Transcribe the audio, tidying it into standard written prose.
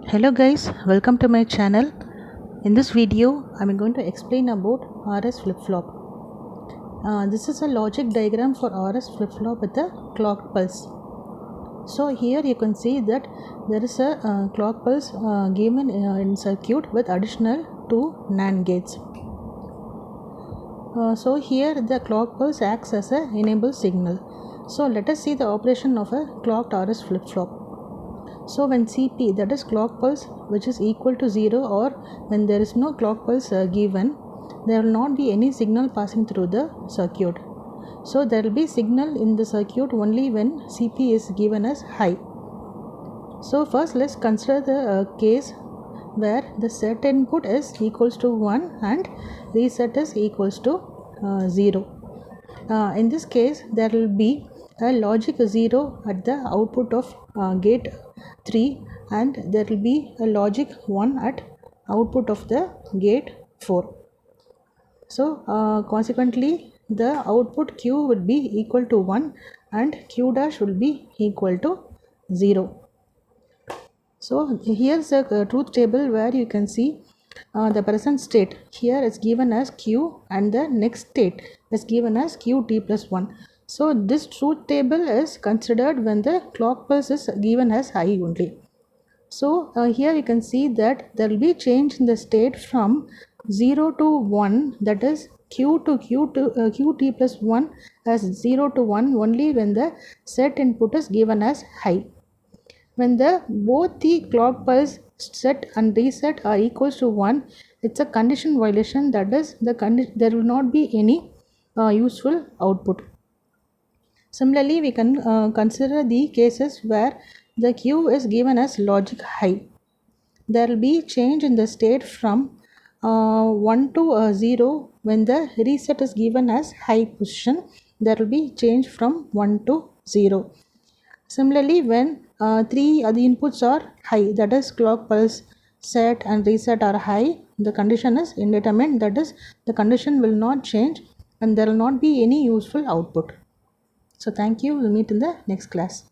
Hello guys, welcome to my channel. In this video I'm going to explain about RS flip-flop. This is a logic diagram for RS flip-flop with a clock pulse. So here you can see that there is a clock pulse given in circuit with additional 2 NAND gates. So here the clock pulse acts as a enable signal. So let us see the operation of a clocked RS flip-flop. So when CP, that is clock pulse, which is equal to 0, or when there is no clock pulse given, there will not be any signal passing through the circuit. So there will be signal in the circuit only when CP is given as high. So first let's consider the case where the set input is equals to 1 and reset is equals to 0. In this case there will be a logic 0 at the output of gate 3 and there will be a logic 1 at output of the gate 4. So consequently the output Q would be equal to 1 and Q dash will be equal to 0. So here's a truth table where you can see the present state. Here is given as Q and the next state is given as Qt plus 1. So this truth table is considered when the clock pulse is given as high only. So here you can see that there will be change in the state from 0 to 1, that is Q to Qt plus 1 as 0 to 1 only when the set input is given as high. When both the clock pulse set and reset are equals to 1, it's a condition violation, that is there will not be any useful output. Similarly, we can consider the cases where the Q is given as logic high. There will be change in the state from 1 to 0 when the reset is given as high position. There will be change from 1 to 0. Similarly, when three other inputs are high, that is clock pulse, set and reset are high, the condition is indeterminate, that is the condition will not change and there will not be any useful output. So thank you, we'll meet in the next class.